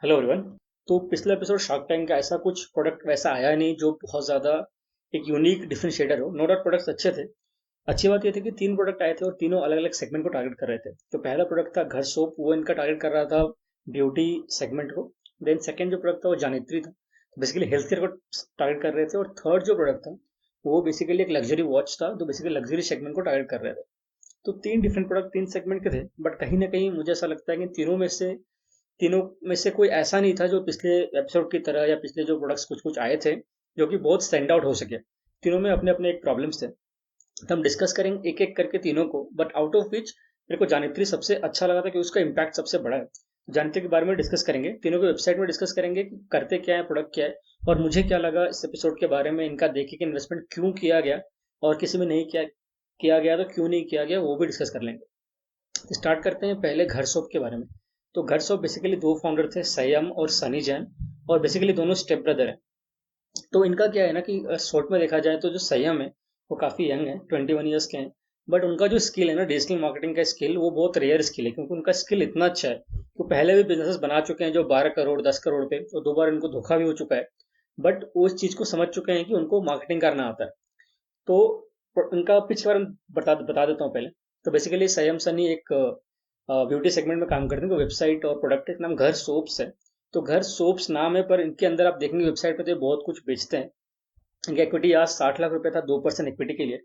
Hello everyone. तो पिछला episode shark tank का ऐसा कुछ प्रोडक्ट वैसा आया नहीं जो बहुत ज़्यादा एक यूनिक डिफरेंशिएटर हो। नो डाउट प्रोडक्ट्स अच्छे थे। अच्छी बात ये थी कि तीन प्रोडक्ट आए थे और तीनों अलग अलग सेगमेंट को टारगेट कर रहे थे। तो पहला प्रोडक्ट था घर सोप, वो इनका टारगेट कर रहा था ब्यूटी सेगमेंट को। देन सेकंड जो प्रोडक्ट था वो जानित्री था, तो बेसिकली हेल्थ केयर को टारगेट कर रहे थे। और थर्ड जो प्रोडक्ट था वो बेसिकली एक लग्जरी वॉच था, जो बेसिकली लग्जरी सेगमेंट को टारगेट कर रहे थे। तो तीन डिफरेंट प्रोडक्ट तीन सेगमेंट के थे, बट कहीं ना कहीं मुझे ऐसा लगता है कि तीनों में से कोई ऐसा नहीं था जो पिछले एपिसोड की तरह या पिछले जो प्रोडक्ट्स कुछ कुछ आए थे जो कि बहुत स्टैंड आउट हो सके। तीनों में अपने अपने एक प्रॉब्लम्स थे। तो हम डिस्कस करेंगे एक एक करके तीनों को, बट आउट ऑफ विच मेरे को जानित्री सबसे अच्छा लगा था कि उसका इम्पैक्ट सबसे बड़ा है। जानित्री के बारे में डिस्कस करेंगे, तीनों के वेबसाइट में डिस्कस करेंगे कि करते क्या है, प्रोडक्ट क्या है, और मुझे क्या लगा इस एपिसोड के बारे में, इनका देखे कि इन्वेस्टमेंट क्यों किया गया और किसी में नहीं किया किया गया तो क्यों नहीं किया गया, वो भी डिस्कस कर लेंगे। स्टार्ट करते हैं पहले घर शॉप के बारे में। तो घर शॉप बेसिकली दो फाउंडर थे, संयम और सनी जैन, और बेसिकली दोनों स्टेप ब्रदर हैं। तो इनका क्या है ना कि शॉर्ट में देखा जाए तो जो संयम है वो काफ़ी यंग है, 21 ईयर्स के हैं। बट उनका जो स्किल है ना, डिजिटल मार्केटिंग का स्किल, वो बहुत रेयर स्किल है, क्योंकि उनका स्किल इतना अच्छा है कि वो पहले भी बिजनेस बना चुके हैं जो 12 करोड़ 10 करोड़ पे, और दो बार इनको धोखा भी हो चुका है। बट वो इस चीज़ को समझ चुके हैं कि उनको मार्केटिंग करना आता है। तो उनका पिच बारे में बता देता हूँ पहले। तो बेसिकली संयम सनी एक ब्यूटी सेगमेंट में काम करते हैं। तो वेबसाइट और प्रोडक्ट का नाम घर सोप्स है। तो घर सोप्स नाम है, पर इनके अंदर आप देखेंगे वेबसाइट पे तो ये बहुत कुछ बेचते हैं। इनका इक्विटी आज 60 लाख रुपए था, 2% इक्विटी के लिए।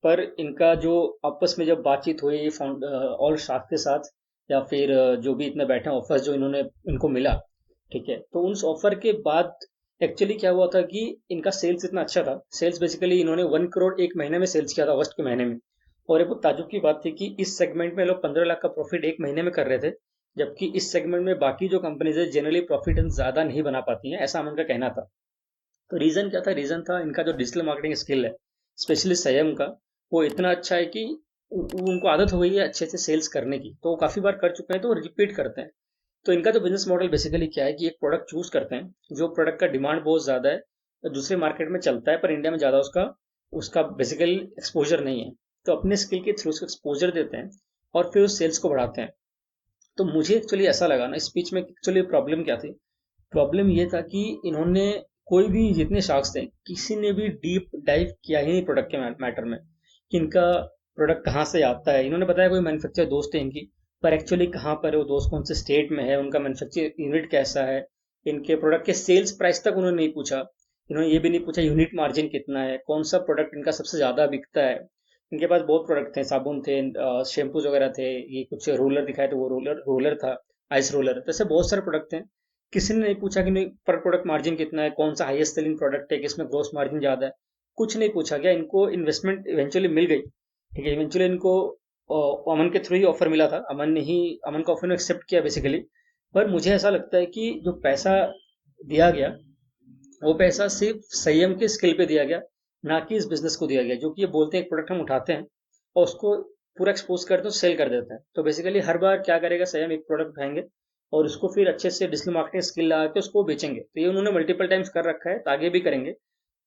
पर इनका जो आपस में जब बातचीत हुई फाउंड ऑल स्टाफ के साथ, या फिर जो भी इतने बैठे ऑफर्स जो इन्होंने इनको मिला, ठीक है, तो उस ऑफर के बाद एक्चुअली क्या हुआ था कि इनका सेल्स इतना अच्छा था। सेल्स बेसिकली इन्होंने 1 करोड़ एक महीने में सेल्स किया था, अगस्त के महीने में। और ये बहुत ताजुब की बात थी कि इस सेगमेंट में लोग 15 लाख का प्रॉफिट एक महीने में कर रहे थे, जबकि इस सेगमेंट में बाकी जो कंपनीज है जनरली प्रॉफिट ज्यादा नहीं बना पाती हैं, ऐसा उनका कहना था। तो रीजन क्या था? रीजन था इनका जो डिजिटल मार्केटिंग स्किल है, स्पेशली संयम का, वो इतना अच्छा है कि उनको आदत हो गई है अच्छे से सेल्स करने की, तो वो काफी बार कर चुके हैं, तो वो रिपीट करते हैं। तो इनका जो बिजनेस मॉडल बेसिकली क्या है कि एक प्रोडक्ट चूज करते हैं जो प्रोडक्ट का डिमांड बहुत ज्यादा है, तो दूसरे मार्केट में चलता है पर इंडिया में ज्यादा उसका उसका बेसिकली एक्सपोजर नहीं है। तो अपने स्किल के थ्रू उसको एक्सपोजर देते हैं और फिर उस सेल्स को बढ़ाते हैं। तो मुझे एक्चुअली ऐसा लगा ना, स्पीच में एक्चुअली प्रॉब्लम क्या थी? प्रॉब्लम ये था कि इन्होंने, कोई भी जितने शार्क्स थे किसी ने भी डीप डाइव किया ही नहीं प्रोडक्ट के मैटर में, कि इनका प्रोडक्ट कहाँ से आता है। इन्होंने बताया कोई मैन्युफैक्चर दोस्त है इनकी, पर एक्चुअली कहाँ पर है वो दोस्त, कौन से स्टेट में है, उनका मैन्युफैक्चर यूनिट कैसा है, इनके प्रोडक्ट के सेल्स प्राइस तक उन्होंने नहीं पूछा। इन्होंने ये भी नहीं पूछा यूनिट मार्जिन कितना है, कौन सा प्रोडक्ट इनका सबसे ज़्यादा बिकता है। इनके पास बहुत प्रोडक्ट थे, साबुन थे, शैम्पूज वगैरह थे, ये कुछ रोलर दिखाए तो वो रोलर रोलर था, आइस रोलर, तो ऐसे बहुत सारे प्रोडक्ट थे। किसी ने नहीं पूछा कि नहीं पर प्रोडक्ट मार्जिन कितना है, कौन सा हाईएस्ट सेलिंग प्रोडक्ट है, किसमें ग्रोस मार्जिन ज्यादा है। कुछ नहीं पूछा गया। इनको इन्वेस्टमेंट इवेंचुअली मिल गई, ठीक है, इवेंचुअली इनको अमन के थ्रू ही ऑफर मिला था। अमन का ऑफर ने एक्सेप्ट किया बेसिकली। पर मुझे ऐसा लगता है कि जो पैसा दिया गया, वो पैसा सिर्फ संयम के स्किल पे दिया गया, ना कि इस बिजनेस को दिया गया। जो कि ये बोलते हैं एक प्रोडक्ट हम उठाते हैं और उसको पूरा एक्सपोज करते हैं, सेल कर देते हैं। तो बेसिकली हर बार क्या करेगा संयम, एक प्रोडक्ट उठाएंगे और उसको फिर अच्छे से डिजिटल मार्केटिंग स्किल लगा के उसको बेचेंगे। तो ये उन्होंने मल्टीपल टाइम्स कर रखा है, तो आगे भी करेंगे।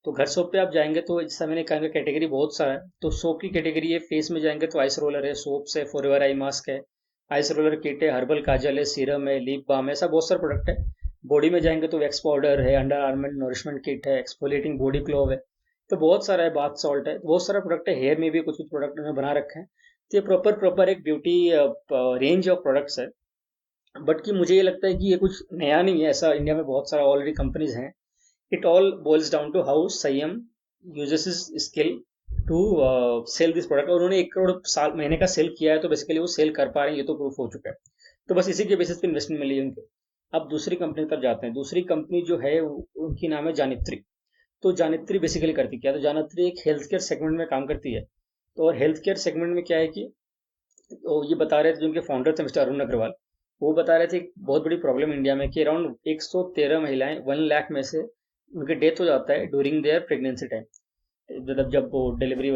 तो घर सोप पे आप जाएंगे तो जैसा मैंने कहा कैटेगरी बहुत सारा है। तो सोप की कैटेगरी है, फेस में जाएंगे तो आइस रोलर है, सोप्स है, फॉरएवर आई मास्क है, आइस रोलर किट है, हर्बल काजल है, सीरम है, लिप बाम है, ऐसा बहुत सारा प्रोडक्ट है। बॉडी में जाएंगे तो वैक्स पाउडर है, अंडर आर्मेंट नरिशमेंट किट है, एक्सफोलिएटिंग बॉडी ग्लोव है। तो बहुत सारा है, बाथ सॉल्ट है, बहुत सारा प्रोडक्ट है। हेयर में भी कुछ कुछ प्रोडक्ट उन्होंने बना रखे हैं। तो ये प्रॉपर प्रॉपर एक ब्यूटी रेंज ऑफ प्रोडक्ट्स है। बट कि मुझे ये लगता है कि ये कुछ नया नहीं है, ऐसा इंडिया में बहुत सारा ऑलरेडी कंपनीज हैं। It all boils down to how Sayam uses his skill to sell this product। और उन्होंने 1 करोड़ साल महीने का सेल किया है, तो बेसिकली वो सेल कर पा रहे हैं, ये तो प्रूफ हो चुका है। तो बस इसी के बेसिस पे इन्वेस्टमेंट मिली है उनको। अब दूसरी कंपनी पर जाते हैं। दूसरी कंपनी जो है उनकी नाम है जानित्री। तो जानित्री बेसिकली करती क्या है? तो जानित्री एक हेल्थ केयर सेगमेंट में काम करती है। तो और हेल्थ केयर सेगमेंट में क्या है कि तो ये बता रहे थे, जो उनके फाउंडर थे मिस्टर अरुण अग्रवाल, वो बता रहे थे एक बहुत बड़ी प्रॉब्लम इंडिया में कि अराउंड 113 महिलाएं 1 लाख में से उनके डेथ हो जाता है ड्यूरिंग देयर प्रेगनेंसी टाइम, मतलब जब वो डिलीवरी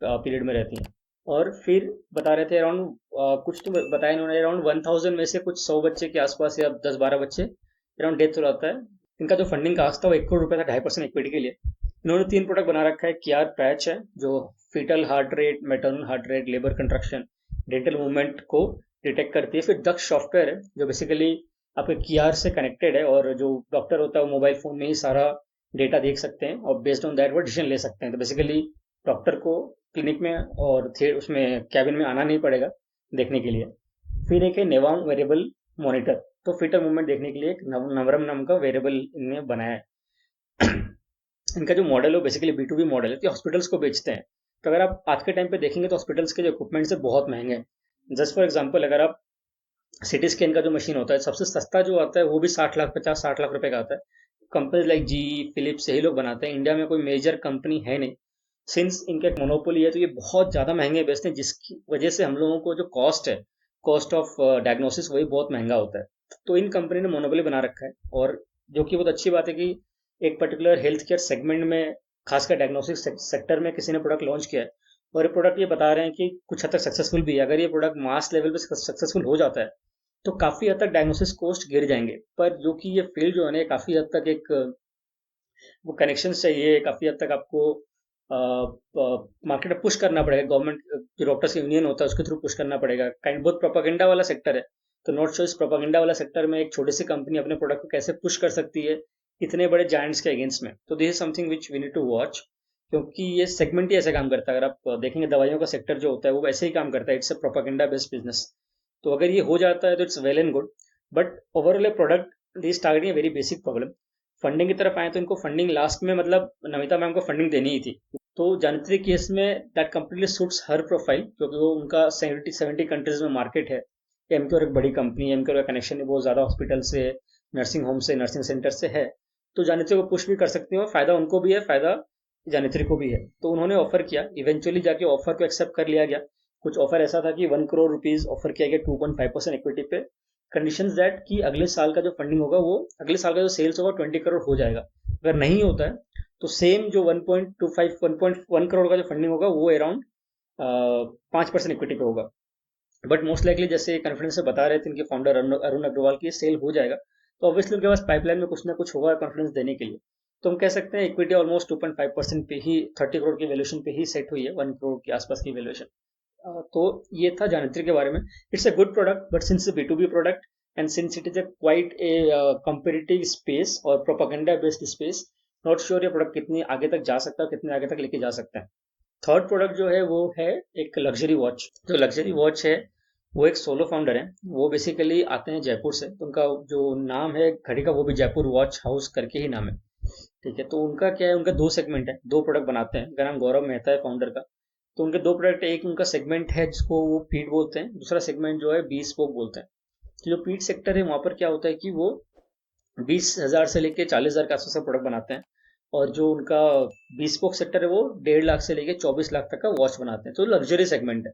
पीरियड में रहती हैं। और फिर बता रहे थे अराउंड, कुछ तो बताया इन्होंने, अराउंड 1000 में से कुछ 100 बच्चे के आसपास या 10-12 बच्चे अराउंड डेथ हो जाता है। इनका जो फंडिंग कास्ट था वो 1 करोड़ रुपए था, 2.5% इक्विटी के लिए। इन्होंने तीन प्रोडक्ट बना रखा है। कियार पैच है जो fetal heart rate, maternal heart rate, labour contraction, dental movement को डिटेक्ट करती है। फिर दक्ष सॉफ्टवेयर है जो बेसिकली आपके कीआर से कनेक्टेड है, और जो डॉक्टर होता है वो मोबाइल फोन में ही सारा डेटा देख सकते हैं और बेस्ड ऑन दैट वो डिसीजन ले सकते हैं। तो बेसिकली डॉक्टर को क्लिनिक में और थे उसमें कैबिन में आना नहीं पड़ेगा देखने के लिए। फिर एक है नेवाम वेरिएबल मॉनिटर, तो फिटर मूवमेंट देखने के लिए एक नवरम नाम का वेरिएबल इनने बनाया है। इनका जो मॉडल है बेसिकली B2B मॉडल है, तो हॉस्पिटल्स को बेचते हैं। तो अगर आप आज के टाइम पे देखेंगे तो हॉस्पिटल्स के जो इक्विपमेंट्स है बहुत महंगे हैं। जस्ट फॉर एग्जांपल, अगर आप सिटी स्कैन का जो मशीन होता है सबसे सस्ता जो आता है वो भी 60 लाख 50-60 लाख रुपए का आता है। कंपनीज लाइक जी, फिलिप्स यही लोग बनाते हैं। इंडिया में कोई मेजर कंपनी है नहीं। सिंस इनका एक मोनोपोली है तो ये बहुत ज़्यादा महंगे बेचते हैं, जिसकी वजह से हम लोगों को जो कॉस्ट है, कॉस्ट ऑफ डायग्नोसिस, वही बहुत महंगा होता है। तो इन कंपनी ने मोनोपोली बना रखा है, और जो कि बहुत अच्छी बात है कि एक पर्टिकुलर हेल्थ केयर सेगमेंट में, खासकर डायग्नोस्टिक सेक्टर में किसी ने प्रोडक्ट लॉन्च किया है, और ये प्रोडक्ट ये बता रहे हैं कि कुछ हद तक सक्सेसफुल भी है। अगर ये प्रोडक्ट मास लेवल पे सक्सेसफुल हो जाता है तो काफ़ी हद तक डायग्नोसिस कॉस्ट गिर जाएंगे। पर जो कि ये फील्ड जो है ना, काफ़ी हद तक एक वो कनेक्शन चाहिए, काफ़ी हद तक आपको मार्केट में पुश करना पड़ेगा। गवर्नमेंट जो डॉक्टर्स यूनियन होता है उसके थ्रू पुश करना पड़ेगा। काइंड बहुत प्रोपागेंडा वाला सेक्टर है। तो नॉट श्योर इस प्रोपागेंडा वाला सेक्टर में एक छोटी सी कंपनी अपने प्रोडक्ट को कैसे पुश कर सकती है इतने बड़े जायंट्स के अगेंस्ट में। तो this is something which we need to watch, क्योंकि ये सेगमेंट ही ऐसे काम करता है। अगर आप देखेंगे दवाइयों का सेक्टर जो होता है वो वैसे ही काम करता है। It's a propaganda based business. तो अगर ये हो जाता है तो it's well and good, but overall A product is targeting a very basic problem. Funding की तरफ आए तो इनको फंडिंग लास्ट में, मतलब नमिता मैम को फंडिंग देनी ही थी। तो जानत्री केस में that completely suits her profile, क्योंकि वो उनका 70 कंट्रीज में मार्केट है। एमक्योर एक बड़ी कंपनी है, एमक्योर का कनेक्शन है बहुत ज़्यादा हॉस्पिटल से, नर्सिंग होम से, नर्सिंग सेंटर से है। तो जानत्री को पुश भी कर सकती हैं और फायदा उनको भी है, फायदा जानत्री को भी है। तो उन्होंने ऑफर किया, इवेंचुअली जाके ऑफर को एक्सेप्ट कर लिया गया। कुछ ऑफर ऐसा था कि 1 करोड़ रुपीज ऑफर किया गया 2.5% इक्विटी पे, कंडीशन दैट कि अगले साल का जो फंडिंग होगा वो, अगले साल का जो सेल्स होगा 20 करोड़ हो जाएगा। अगर नहीं होता है तो सेम जो 1.1 करोड़ का जो फंडिंग होगा वो अराउंड 5% इक्विटी पे होगा। बट मोस्ट लाइकली जैसे कॉन्फिडेंस से बता रहे थे इनके फाउंडर अरुण अग्रवाल की, सेल हो जाएगा। तो ऑब्वियसली उनके पास पाइपलाइन में कुछ ना कुछ होगा कॉन्फिडेंस देने के लिए। तो हम कह सकते हैं इक्विटी ऑलमोस्ट 2.5% पे ही, 30 करोड़ की वैल्यूएशन पे ही सेट हुई है, 1 करोड़ के आसपास की वैल्यूएशन। तो ये था जानत्री के बारे में। It's a good product, but since B2B product and since it is a quite a competitive space और propaganda based space, not sure ये प्रोडक्ट कितनी आगे तक जा सकता है, कितने आगे तक लेके जा सकता है। थर्ड प्रोडक्ट जो है वो है एक लग्जरी वॉच। जो लग्जरी वॉच है वो एक सोलो फाउंडर है। वो बेसिकली आते हैं जयपुर से, तो उनका जो नाम है घड़ी का वो भी जयपुर वॉच हाउस करके ही नाम है। ठीक है, तो उनका क्या है, उनका दो सेगमेंट है, दो प्रोडक्ट बनाते हैं। उनका नाम गौरव मेहता है फाउंडर का। तो उनके दो प्रोडक्ट है, एक उनका सेगमेंट है जिसको वो पीट बोलते हैं, दूसरा सेगमेंट जो है बी स्पोक बोलते हैं। तो जो पीट सेक्टर है वहां पर क्या होता है कि वो 20,000 से लेके 40,000 के आसपास का प्रोडक्ट बनाते हैं। और जो उनका bespoke सेक्टर है वो 1.5 लाख से लेके 24 लाख तक का वॉच बनाते हैं। तो लग्जरी सेगमेंट है।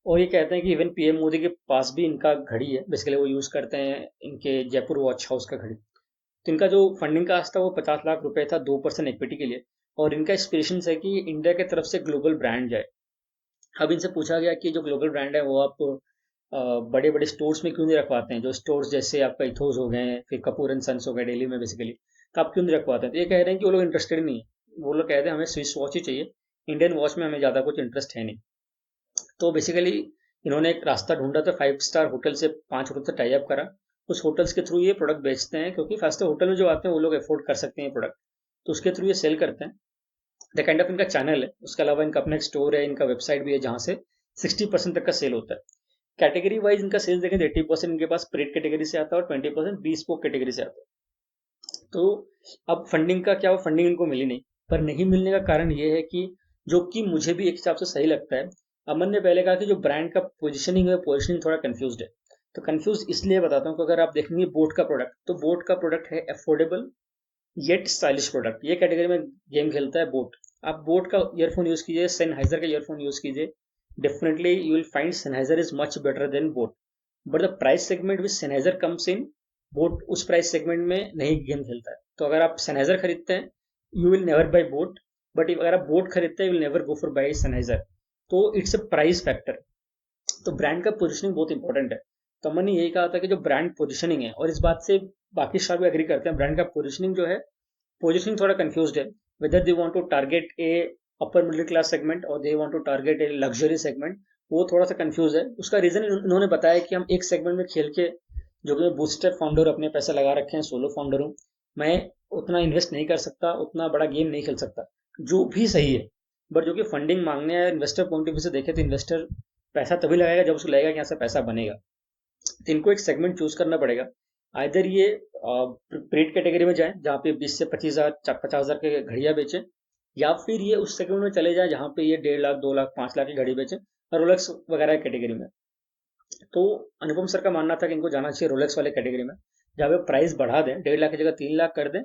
और ये कहते हैं कि इवन पीएम मोदी के पास भी इनका घड़ी है, बेसिकली वो यूज करते हैं इनके जयपुर वॉच हाउस का घड़ी। तो इनका जो फंडिंग का था वो 50 लाख रुपए था, 2% इक्विटी के लिए। और इनका एस्पिरेशन है कि इंडिया की तरफ से ग्लोबल ब्रांड जाए। अब इनसे पूछा गया कि जो ग्लोबल ब्रांड है वो आप बड़े बड़े स्टोर्स में क्यों नहीं रखवाते हैं, जो स्टोर्स जैसे आपका इथोस हो गए, फिर कपूर एंड सन्स हो गए दिल्ली में बेसिकली, तो आप क्यों नहीं रखवाते हैं? तो ये कह रहे हैं कि वो लोग इंटरेस्टेड नहीं है। वो लोग कहते हैं हमें स्विस वॉच ही चाहिए, इंडियन वॉच में हमें ज़्यादा कुछ इंटरेस्ट है नहीं। तो बेसिकली इन्होंने एक रास्ता ढूंढा था, 5 स्टार होटल से 5 होटल से टाई अप करा। उस होटल्स के थ्रू ये प्रोडक्ट बेचते हैं, क्योंकि फाइव स्टार होटल में जो आते हैं वो लोग अफोर्ड कर सकते हैं प्रोडक्ट, तो उसके थ्रू ये सेल करते हैं। द काइंड ऑफ इनका चैनल है। उसके अलावा इनका अपना एक स्टोर है, इनका वेबसाइट भी है जहाँ से 60% तक का सेल होता है। कैटेगरी वाइज इनका सेल्स देखें तो 80% इनके पास प्रेट कैटेगरी से आता है और 20% bespoke कैटेगरी से आता है। तो अब फंडिंग का क्या हो, फंडिंग इनको मिली नहीं। पर नहीं मिलने का कारण ये है कि, जो कि मुझे भी एक हिसाब से सही लगता है, अमन ने पहले कहा कि जो ब्रांड का पोजिशनिंग है, पोजिशनिंग थोड़ा कंफ्यूज है। तो कंफ्यूज इसलिए बताता हूँ कि अगर आप देखेंगे बोट का प्रोडक्ट, तो बोट का प्रोडक्ट है अफोर्डेबल येट स्टाइलिश प्रोडक्ट। ये कैटेगरी में गेम खेलता है बोट। आप बोट का ईयरफोन यूज कीजिए, सेनहाइजर का ईयरफोन यूज कीजिए, definitely you will find Sennheiser is much better than boat. But the price segment which Sennheiser comes in, boat उस प्राइस सेगमेंट में नहीं गेम खेलता है। तो अगर आप सेनहाइजर खरीदते हैं, you will never by boat. But अगर आप बोट खरीदते हैं, you will never go for by Sennheiser. तो इट्स अ प्राइस फैक्टर। तो ब्रांड का पोजिशनिंग बहुत इंपॉर्टेंट है। तो मैंने यही कहा था कि जो ब्रांड पोजिशनिंग है, और इस बात से बाकी स्टाफ भी एग्री करते हैं, ब्रांड का पोजिशनिंग जो है, पोजिशनिंग थोड़ा कंफ्यूज्ड है। Whether they want to target a upper middle class segment और they want to target a luxury segment, वो थोड़ा सा कंफ्यूज है। उसका रीजन इन्होंने बताया कि हम एक सेगमेंट में खेल के जो कि मैं बूस्टर फाउंडर अपने पैसे लगा रखे हैं, सोलो फाउंडर हूँ, मैं उतना इन्वेस्ट नहीं कर सकता, उतना बड़ा गेम नहीं खेल सकता, जो भी सही है। बट जो कि फंडिंग मांगने हैं इन्वेस्टर पॉइंट ऑफ व्यू से देखे तो इन्वेस्टर पैसा तभी लगाएगा जब उसको लगेगा कि यहाँ से पैसा बनेगा। तो इनको एक सेगमेंट चूज करना पड़ेगा। आइदर ये प्रीड कैटेगरी में जाए जहाँ पे 20 से 25 हजार 50 हजार के घड़ियाँ बेचे, या फिर ये उस सेगमेंट में चले जाए जहाँ पे ये 1.5 लाख 2 लाख 5 लाख की घड़ी बेचे, रोलेक्स वगैरह कैटेगरी में। तो अनुपम सर का मानना था कि इनको जाना चाहिए रोलेक्स वाले कैटेगरी में, जहाँ पे प्राइस बढ़ा दें, 1.5 लाख की जगह 3 लाख कर दें,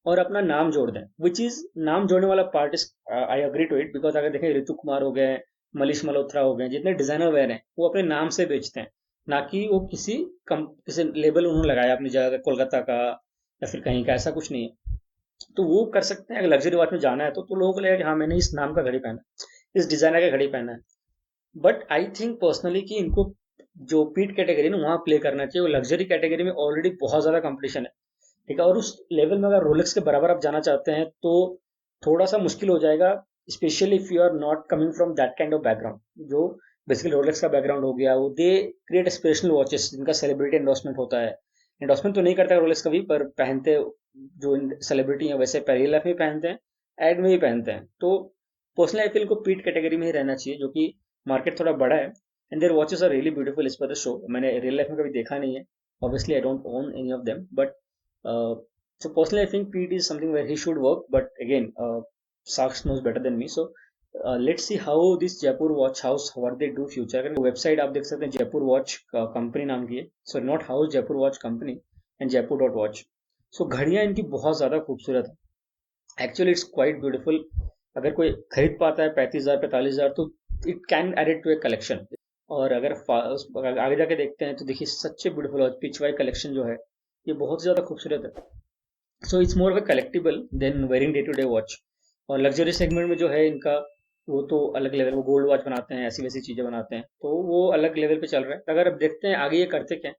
और अपना नाम जोड़ दें। विच इज नाम जोड़ने वाला part is I agree to it, because अगर देखें ऋतु कुमार हो गए, मनीष मल्होत्रा हो गए, जितने डिजाइनर वेयर हैं वो अपने नाम से बेचते हैं, ना कि वो किसी लेबल उन्होंने लगाया अपनी जगह का, कोलकाता का या फिर कहीं का, ऐसा कुछ नहीं है। तो वो कर सकते हैं। अगर लग्जरी वॉच में जाना है तो लोगों को लगेगा कि हाँ मैंने इस नाम का घड़ी पहना है, इस डिजाइनर का घड़ी पहना है। बट आई थिंक पर्सनली कि इनको जो पीट कैटेगरी ना वहाँ प्ले करना चाहिए। वो लग्जरी कैटेगरी में ऑलरेडी बहुत ज़्यादा कंपटीशन है, ठीक है, और उस लेवल में अगर रोलेक्स के बराबर आप जाना चाहते हैं तो थोड़ा सा मुश्किल हो जाएगा, specially if you are not coming from that kind of background. जो बेसिकली रोलेक्स का बैकग्राउंड हो गया, वो दे क्रिएट एस्पिरेशनल वॉचेस जिनका सेलिब्रिटी एंडोर्समेंट होता है। एंडोर्समेंट तो नहीं करता रोलेक्स कभी, पर पहनते जो सेलिब्रिटी है वैसे रियल लाइफ में पहनते हैं, एड में भी पहनते हैं। तो पर्सनली आई फील को पीट कैटेगरी में ही रहना चाहिए, जो कि मार्केट थोड़ा बड़ा है, and their watches are really beautiful as per the show. मैंने रियल लाइफ में कभी देखा नहीं है, obviously I don't own any of them, but so personally, I think Pete is something where he should work. But again, Saks knows better than me. So let's see how this Jaipur Watch House what they do future. अगर website आप देख सकते हैं Jaipur watch company नाम की है, sorry not house, Jaipur watch company and Jaipur watch. So घड़ियाँ इनकी बहुत ज़्यादा खूबसूरत है, एक्चुअली इट्स क्वाइट ब्यूटीफुल। अगर कोई खरीद पाता है 35 हजार 45 हजार, तो it can add it to a collection. और अगर आगे जाके देखते हैं तो देखिए सच्चे ब्यूटीफुल वॉच पिचवाई कलेक्शन जो है ये बहुत ज़्यादा खूबसूरत है। So it's more of a collectible than wearing day to day watch. और लग्जरी सेगमेंट में जो है इनका, वो तो अलग लेवल, वो गोल्ड वॉच बनाते हैं, ऐसी वैसी चीज़ें बनाते हैं, तो वो अलग लेवल पे चल रहा है। अगर अब देखते हैं आगे ये करते क्या,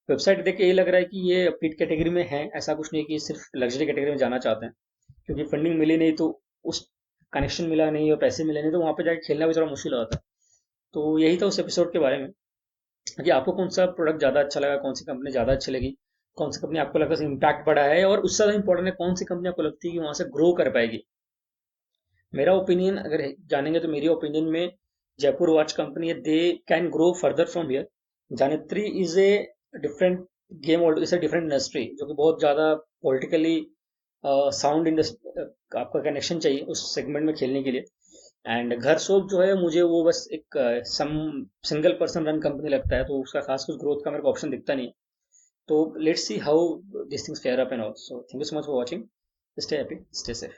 वेबसाइट देख के ये लग रहा है कि ये पीट कैटेगरी में है, ऐसा कुछ नहीं कि सिर्फ लग्जरी कैटेगरी में जाना चाहते हैं, क्योंकि फंडिंग मिली नहीं तो उस कनेक्शन मिला नहीं और पैसे मिले नहीं तो वहाँ पे जाके खेलना भी थोड़ा मुश्किल होता है। तो यही था उस एपिसोड के बारे में कि आपको कौन सा प्रोडक्ट ज़्यादा अच्छा लगा, कौन सी कंपनी ज़्यादा अच्छी लगी, कौन सी कंपनी आपको लगता है इम्पैक्ट पड़ा है, और उससे ज़्यादा इंपॉर्टेंट है कौन सी कंपनी आपको लगती है कि वहाँ से ग्रो कर पाएगी। मेरा ओपिनियन अगर जानेंगे तो मेरी ओपिनियन में जयपुर वॉच कंपनी है, they can grow further from here. Jaanetri is a different game, is a different industry जो कि बहुत ज़्यादा पॉलिटिकली साउंड इंडस्ट्री, आपका कनेक्शन चाहिए उस सेगमेंट में खेलने के लिए। एंड घर सोप जो है मुझे वो बस एक सम सिंगल पर्सन रन कंपनी लगता है, तो उसका खास कुछ ग्रोथ का मेरे को ऑप्शन दिखता नहीं है। तो let's see how this things fair up and all. So thank you so much for watching, stay happy, stay safe.